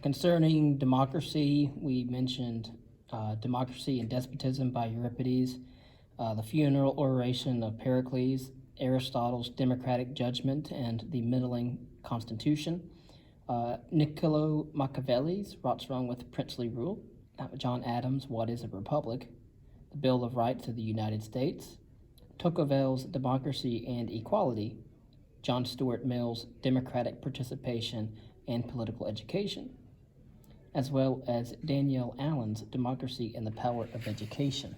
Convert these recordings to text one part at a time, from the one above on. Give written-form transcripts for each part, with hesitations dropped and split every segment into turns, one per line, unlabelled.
Concerning democracy, we mentioned Democracy and Despotism by Euripides, the funeral oration of Pericles, Aristotle's democratic judgment and the middling constitution, Niccolo Machiavelli's What's Wrong with Princely Rule, John Adams' What is a Republic, the Bill of Rights of the United States, Tocqueville's Democracy and Equality, John Stuart Mill's Democratic Participation and Political Education, as well as Danielle Allen's Democracy and the Power of Education.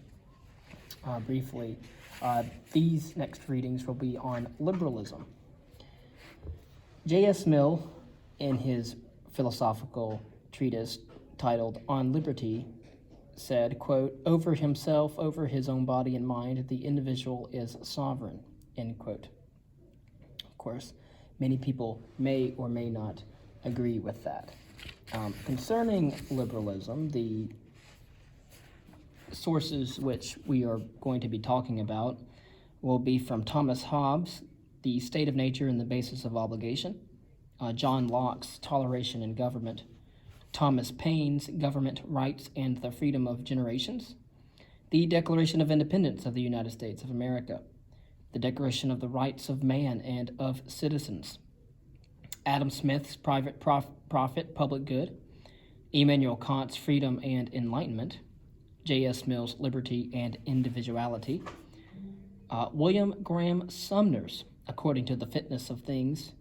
Briefly, these next readings will be on liberalism. J.S. Mill, in his philosophical treatise titled On Liberty, said, quote, "Over himself, over his own body and mind, the individual is sovereign," end quote. Of course, many people may or may not agree with that. Concerning liberalism, the sources which we are going to be talking about will be from Thomas Hobbes, The State of Nature and the Basis of Obligation, John Locke's Toleration in Government, Thomas Paine's Government, Rights, and the Freedom of Generations, the Declaration of Independence of the United States of America, the Declaration of the Rights of Man and of Citizens, Adam Smith's Private Profit, Public Good, Immanuel Kant's Freedom and Enlightenment, J.S. Mill's Liberty and Individuality, William Graham Sumner's According to the Fitness of Things,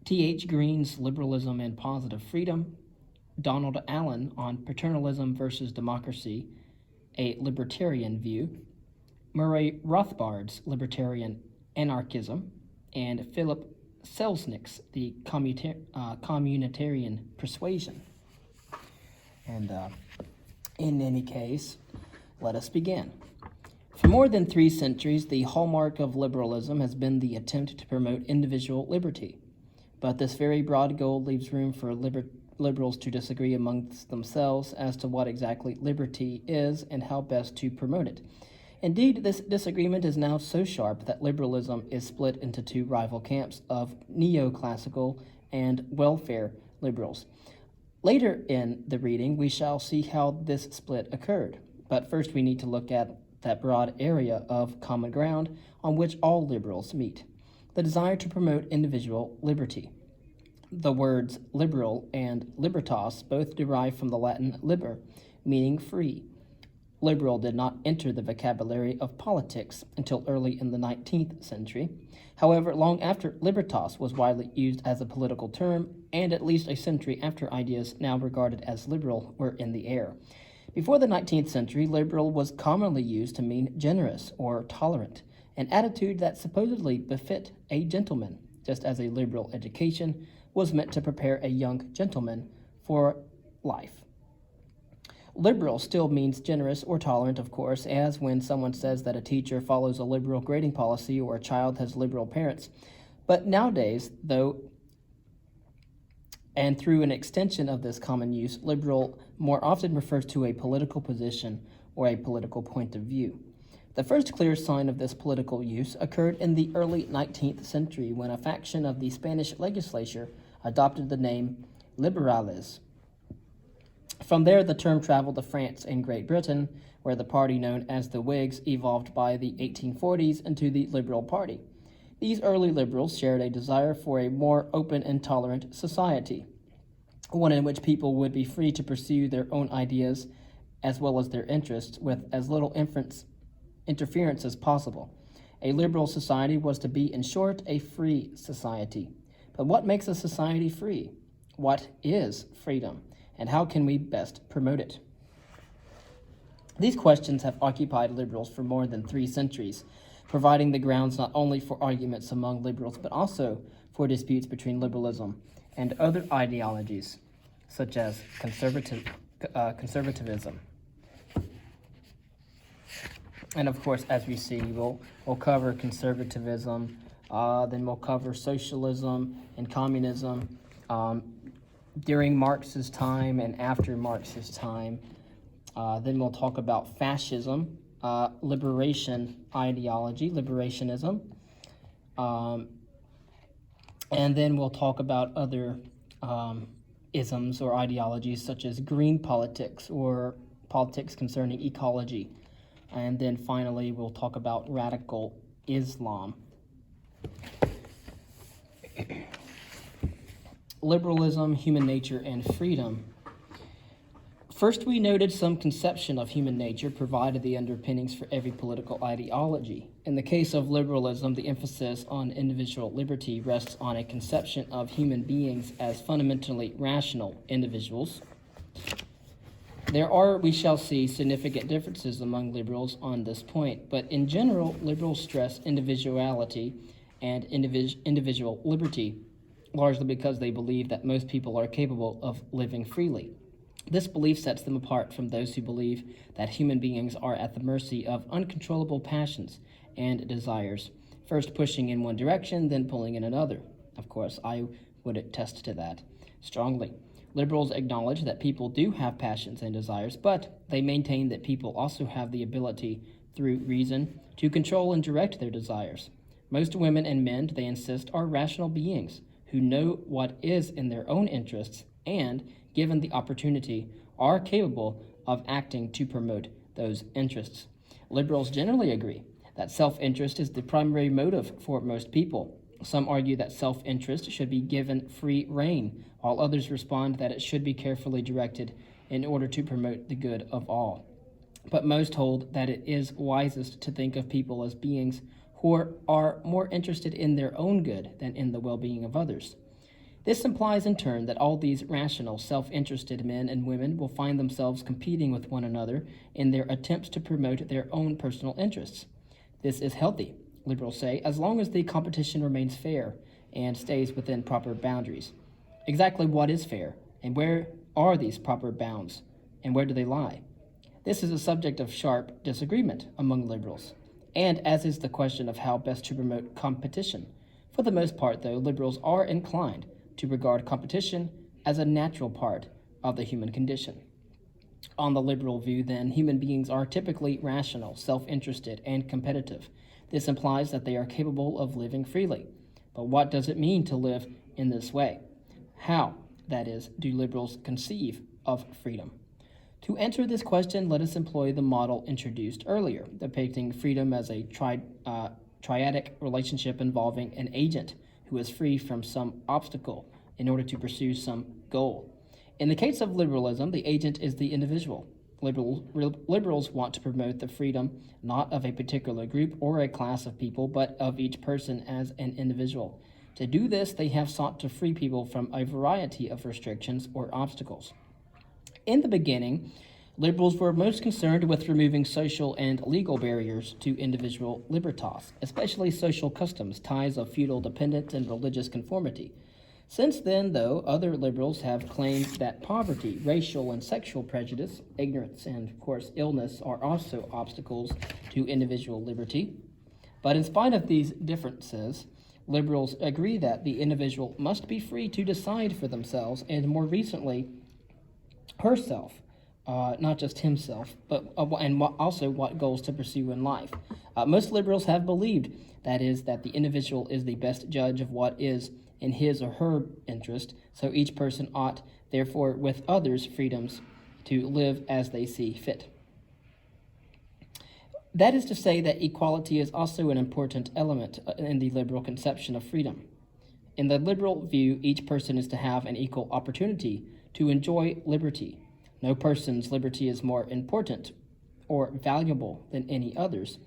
T.H. Green's Liberalism and Positive Freedom, Donald Allen on Paternalism versus Democracy, a Libertarian View, Murray Rothbard's Libertarian Anarchism, and Philip Selznick's The Communitarian Persuasion. And in any case, let us begin. For more than 3 centuries, the hallmark of liberalism has been the attempt to promote individual liberty. But this very broad goal leaves room for liberals to disagree amongst themselves as to what exactly liberty is and how best to promote it. Indeed, this disagreement is now so sharp that liberalism is split into 2 rival camps of neoclassical and welfare liberals. Later in the reading, we shall see how this split occurred. But first we need to look at that broad area of common ground on which all liberals meet, the desire to promote individual liberty. The words liberal and libertas both derive from the Latin liber, meaning free. Liberal did not enter the vocabulary of politics until early in the 19th century. However, long after libertas was widely used as a political term, and at least a century after ideas now regarded as liberal were in the air. Before the 19th century, liberal was commonly used to mean generous or tolerant, an attitude that supposedly befit a gentleman, just as a liberal education was meant to prepare a young gentleman for life. Liberal still means generous or tolerant, of course, as when someone says that a teacher follows a liberal grading policy or a child has liberal parents. But nowadays, though, and through an extension of this common use, liberal more often refers to a political position or a political point of view. The first clear sign of this political use occurred in the early 19th century when a faction of the Spanish legislature adopted the name Liberales. From there, the term traveled to France and Great Britain, where the party known as the Whigs evolved by the 1840s into the Liberal Party. These early liberals shared a desire for a more open and tolerant society, one in which people would be free to pursue their own ideas as well as their interests with as little interference as possible. A liberal society was to be, in short, a free society. But what makes a society free? What is freedom? And how can we best promote it? These questions have occupied liberals for more than 3 centuries, providing the grounds not only for arguments among liberals, but also for disputes between liberalism and other ideologies, such as conservatism. And of course, as we see, we'll cover conservatism, then we'll cover socialism and communism, during Marx's time and after Marx's time. Then we'll talk about fascism, liberation ideology, liberationism, and then we'll talk about other isms or ideologies such as green politics or politics concerning ecology. And then finally, we'll talk about radical Islam. Liberalism, human nature, and freedom. First, we noted some conception of human nature provided the underpinnings for every political ideology. In the case of liberalism, the emphasis on individual liberty rests on a conception of human beings as fundamentally rational individuals. There are, we shall see, significant differences among liberals on this point, but in general, liberals stress individuality and individual liberty, largely because they believe that most people are capable of living freely. This belief sets them apart from those who believe that human beings are at the mercy of uncontrollable passions and desires, first pushing in one direction, then pulling in another. Of course, I would attest to that strongly. Liberals acknowledge that people do have passions and desires, but they maintain that people also have the ability, through reason, to control and direct their desires. Most women and men, they insist, are rational beings who know what is in their own interests and, given the opportunity, are capable of acting to promote those interests. Liberals generally agree that self-interest is the primary motive for most people. Some argue that self-interest should be given free rein, while others respond that it should be carefully directed in order to promote the good of all. But most hold that it is wisest to think of people as beings who are more interested in their own good than in the well-being of others. This implies in turn that all these rational, self-interested men and women will find themselves competing with one another in their attempts to promote their own personal interests. This is healthy, liberals say, as long as the competition remains fair and stays within proper boundaries. Exactly what is fair, and where are these proper bounds, and where do they lie? This is a subject of sharp disagreement among liberals, and as is the question of how best to promote competition. For the most part, though, liberals are inclined to regard competition as a natural part of the human condition. On the liberal view, then, human beings are typically rational, self-interested, and competitive. This implies that they are capable of living freely. But what does it mean to live in this way? How, that is, do liberals conceive of freedom? To answer this question, let us employ the model introduced earlier, depicting freedom as a triadic relationship involving an agent who is free from some obstacle in order to pursue some goal. In the case of liberalism, the agent is the individual. Liberals want to promote the freedom not of a particular group or a class of people, but of each person as an individual. To do this, they have sought to free people from a variety of restrictions or obstacles. In the beginning, liberals were most concerned with removing social and legal barriers to individual libertas, especially social customs, ties of feudal dependence, and religious conformity. Since then, though, other liberals have claimed that poverty, racial and sexual prejudice, ignorance, and, of course, illness are also obstacles to individual liberty. But in spite of these differences, liberals agree that the individual must be free to decide for themselves, and more recently, herself, not just himself, but also what goals to pursue in life. Most liberals have believed, that is, that the individual is the best judge of what is in his or her interest, so each person ought, therefore, with others' freedoms, to live as they see fit. That is to say that equality is also an important element in the liberal conception of freedom. In the liberal view, each person is to have an equal opportunity to enjoy liberty. No person's liberty is more important or valuable than any other's.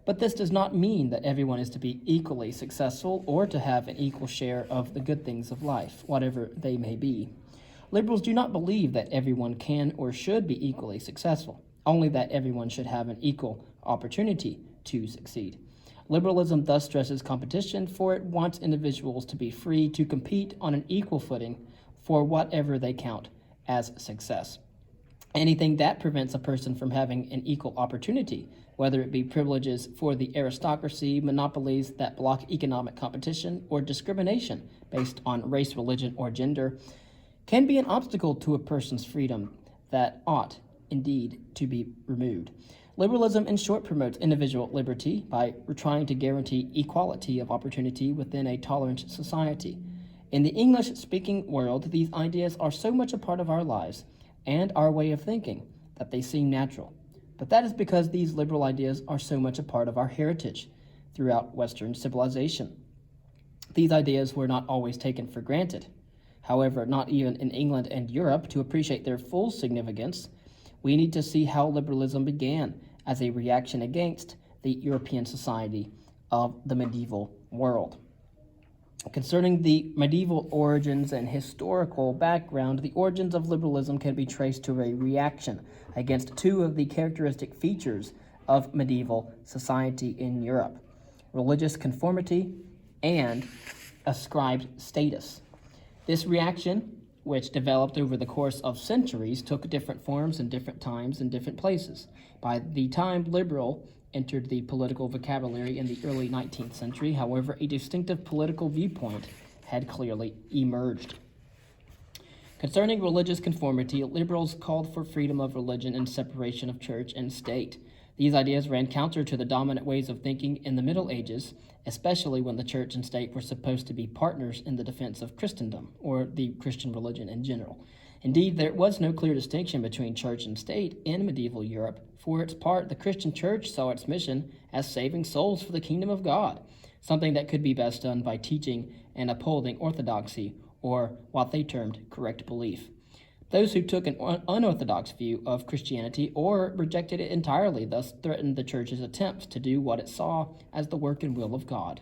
But this does not mean that everyone is to be equally successful or to have an equal share of the good things of life, whatever they may be. Liberals do not believe that everyone can or should be equally successful, only that everyone should have an equal opportunity to succeed. Liberalism thus stresses competition, for it wants individuals to be free to compete on an equal footing for whatever they count as success. Anything that prevents a person from having an equal opportunity, whether it be privileges for the aristocracy, monopolies that block economic competition, or discrimination based on race, religion, or gender, can be an obstacle to a person's freedom that ought, indeed, to be removed. Liberalism, in short, promotes individual liberty by trying to guarantee equality of opportunity within a tolerant society. In the English-speaking world, these ideas are so much a part of our lives and our way of thinking that they seem natural. But that is because these liberal ideas are so much a part of our heritage throughout Western civilization. These ideas were not always taken for granted. However, not even in England and Europe, to appreciate their full significance, we need to see how liberalism began as a reaction against the European society of the medieval world. Concerning the medieval origins and historical background, the origins of liberalism can be traced to a reaction against two of the characteristic features of medieval society in Europe: religious conformity and ascribed status. This reaction, which developed over the course of centuries, took different forms in different times and different places. By the time liberal entered the political vocabulary in the early 19th century, however, a distinctive political viewpoint had clearly emerged. Concerning religious conformity, liberals called for freedom of religion and separation of church and state. These ideas ran counter to the dominant ways of thinking in the Middle Ages, especially when the church and state were supposed to be partners in the defense of Christendom, or the Christian religion in general. Indeed, there was no clear distinction between church and state in medieval Europe. For its part, the Christian church saw its mission as saving souls for the kingdom of God, something that could be best done by teaching and upholding orthodoxy, or what they termed correct belief. Those who took an unorthodox view of Christianity or rejected it entirely thus threatened the church's attempts to do what it saw as the work and will of God.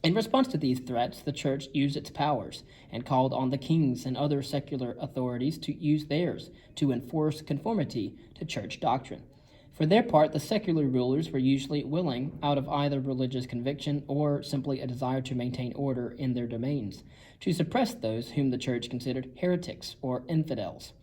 In response to these threats, the church used its powers and called on the kings and other secular authorities to use theirs to enforce conformity to church doctrine. For their part, the secular rulers were usually willing, out of either religious conviction or simply a desire to maintain order in their domains, to suppress those whom the church considered heretics or infidels.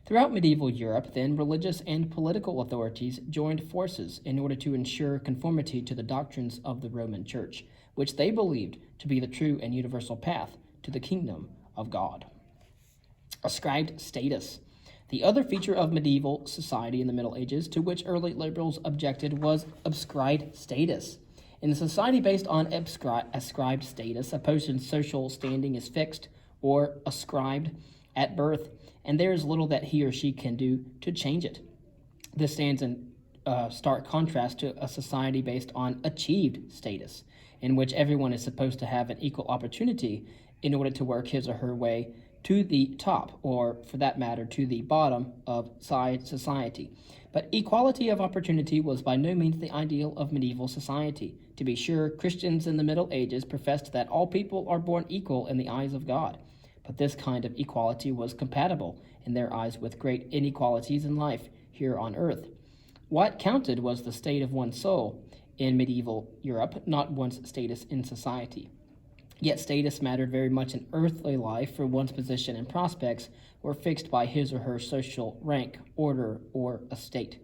Throughout medieval Europe, then, religious and political authorities joined forces in order to ensure conformity to the doctrines of the Roman Church, which they believed to be the true and universal path to the kingdom of God. Ascribed status. The other feature of medieval society in the Middle Ages to which early liberals objected was ascribed status. In a society based on ascribed status, a person's social standing is fixed or ascribed at birth, and there is little that he or she can do to change it. This stands in stark contrast to a society based on achieved status, in which everyone is supposed to have an equal opportunity in order to work his or her way to the top, or for that matter, to the bottom of society. But equality of opportunity was by no means the ideal of medieval society. To be sure, Christians in the Middle Ages professed that all people are born equal in the eyes of God. But this kind of equality was compatible in their eyes with great inequalities in life here on earth. What counted was the state of one's soul in medieval Europe, not one's status in society. Yet status mattered very much in earthly life, for one's position and prospects were fixed by his or her social rank, order, or estate.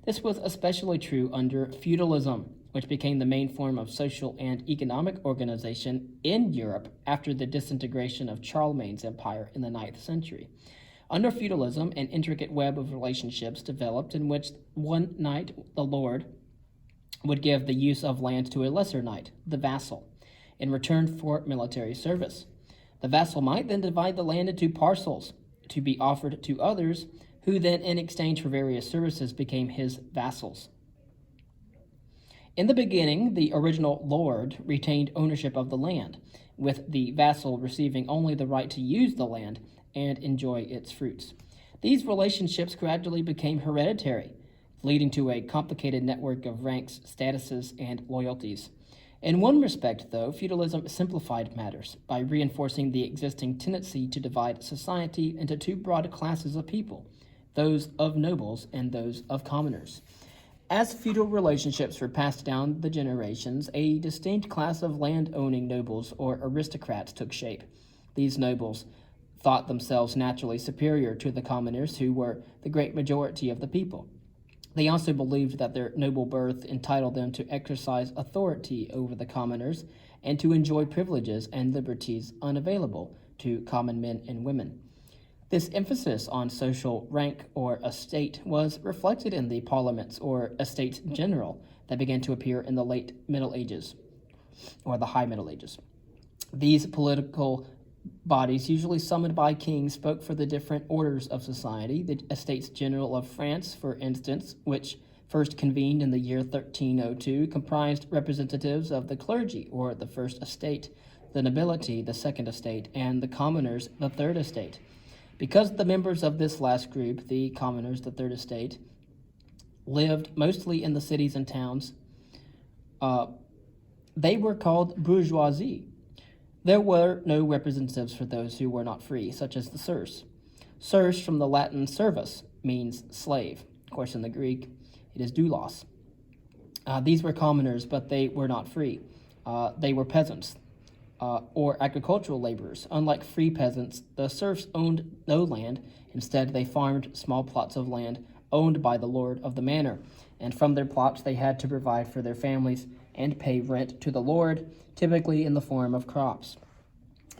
This was especially true under feudalism, which became the main form of social and economic organization in Europe after the disintegration of Charlemagne's empire in the 9th century. Under feudalism, an intricate web of relationships developed in which one knight, the lord, would give the use of land to a lesser knight, the vassal, in return for military service. The vassal might then divide the land into parcels to be offered to others, who then, in exchange for various services, became his vassals. In the beginning, the original lord retained ownership of the land, with the vassal receiving only the right to use the land and enjoy its fruits. These relationships gradually became hereditary, leading to a complicated network of ranks, statuses, and loyalties. In one respect, though, feudalism simplified matters by reinforcing the existing tendency to divide society into two broad classes of people, those of nobles and those of commoners. As feudal relationships were passed down the generations, a distinct class of land-owning nobles or aristocrats took shape. These nobles thought themselves naturally superior to the commoners, who were the great majority of the people. They also believed that their noble birth entitled them to exercise authority over the commoners and to enjoy privileges and liberties unavailable to common men and women. This emphasis on social rank or estate was reflected in the parliaments or estates general that began to appear in the late Middle Ages, or the High Middle Ages. These political bodies, usually summoned by kings, spoke for the different orders of society. The Estates General of France, for instance, which first convened in the year 1302, comprised representatives of the clergy, or the first estate, the nobility, the second estate, and the commoners, the third estate. Because the members of this last group, the commoners, the third estate, lived mostly in the cities and towns, they were called bourgeoisie. There were no representatives for those who were not free, such as the serfs. Serfs, from the Latin servus, means slave. Of course, in the Greek, it is doulos. These were commoners, but they were not free. They were peasants or agricultural laborers. Unlike free peasants, the serfs owned no land. Instead, they farmed small plots of land owned by the lord of the manor, and from their plots they had to provide for their families and pay rent to the lord, typically in the form of crops.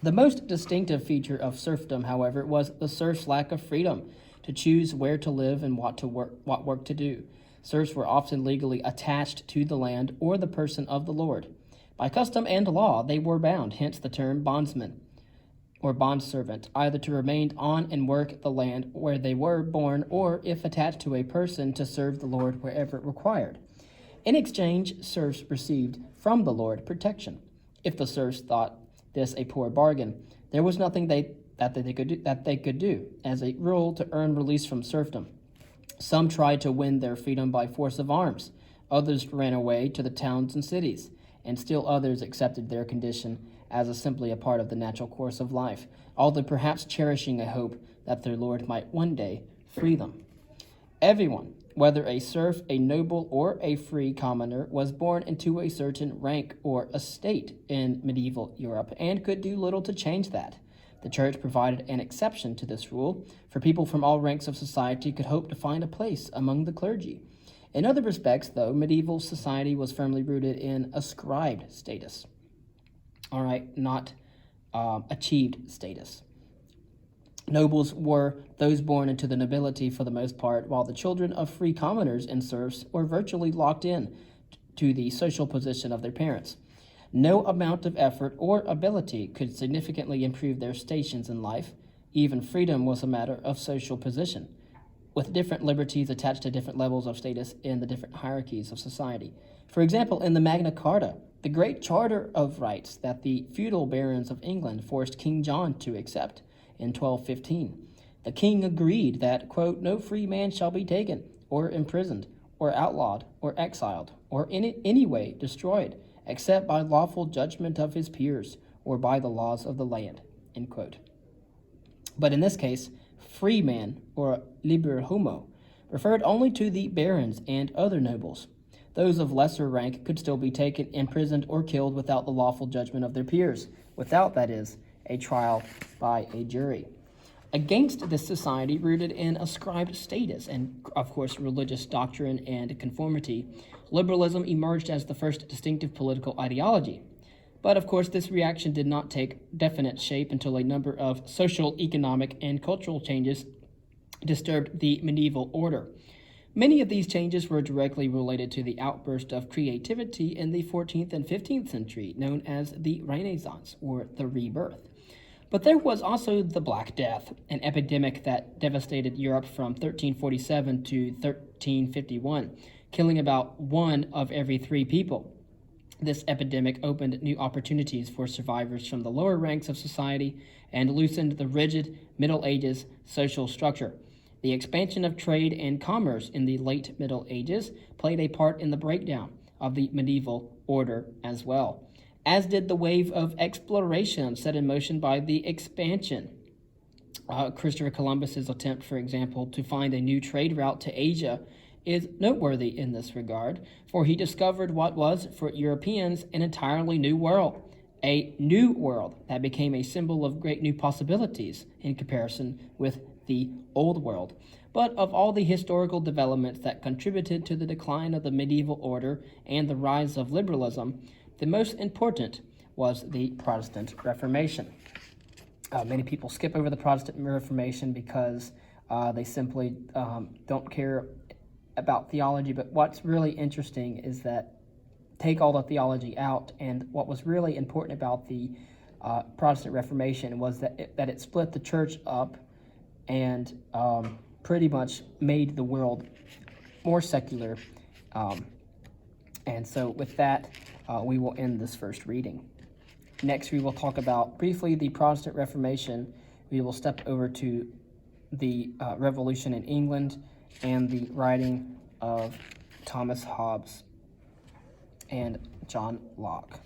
The most distinctive feature of serfdom, however, was the serfs' lack of freedom to choose where to live and what work to do. Serfs were often legally attached to the land or the person of the lord. By custom and law, they were bound, hence the term bondsman or bondservant, either to remain on and work the land where they were born, or, if attached to a person, to serve the lord wherever required. In exchange, serfs received from the lord protection. If the serfs thought this a poor bargain, there was nothing that they could do, as a rule, to earn release from serfdom. Some tried to win their freedom by force of arms. Others ran away to the towns and cities, and still others accepted their condition as simply a part of the natural course of life, although perhaps cherishing a hope that their lord might one day free them. Everyone, whether a serf, a noble, or a free commoner, was born into a certain rank or estate in medieval Europe and could do little to change that. The church provided an exception to this rule, for people from all ranks of society could hope to find a place among the clergy. In other respects, though, medieval society was firmly rooted in ascribed status. Not achieved status. Nobles were those born into the nobility for the most part, while the children of free commoners and serfs were virtually locked in to the social position of their parents. No amount of effort or ability could significantly improve their stations in life. Even freedom was a matter of social position, with different liberties attached to different levels of status in the different hierarchies of society. For example, in the Magna Carta, the great charter of rights that the feudal barons of England forced King John to accept in 1215, the king agreed that, quote, no free man shall be taken, or imprisoned, or outlawed, or exiled, or in any way destroyed, except by lawful judgment of his peers, or by the laws of the land, end quote. But in this case, free man, or liber homo, referred only to the barons and other nobles. Those of lesser rank could still be taken, imprisoned, or killed without the lawful judgment of their peers, without, that is, a trial by a jury. Against this society rooted in ascribed status and, of course, religious doctrine and conformity, liberalism emerged as the first distinctive political ideology. But, of course, this reaction did not take definite shape until a number of social, economic, and cultural changes disturbed the medieval order. Many of these changes were directly related to the outburst of creativity in the 14th and 15th century, known as the Renaissance, or the Rebirth. But there was also the Black Death, an epidemic that devastated Europe from 1347 to 1351, killing about 1 of every 3 people. This epidemic opened new opportunities for survivors from the lower ranks of society and loosened the rigid Middle Ages social structure. The expansion of trade and commerce in the late Middle Ages played a part in the breakdown of the medieval order as well, as did the wave of exploration set in motion by the expansion. Christopher Columbus's attempt, for example, to find a new trade route to Asia is noteworthy in this regard, for he discovered what was, for Europeans, an entirely new world, a new world that became a symbol of great new possibilities in comparison with the old world. But of all the historical developments that contributed to the decline of the medieval order and the rise of liberalism, the most important was the Protestant Reformation. Many people skip over the Protestant Reformation because they simply don't care about theology, but what's really interesting is that take all the theology out, and what was really important about the Protestant Reformation was that it split the church up and pretty much made the world more secular. And so with that, we will end this first reading. Next, we will talk about briefly the Protestant Reformation. We will step over to the Revolution in England and the writing of Thomas Hobbes and John Locke.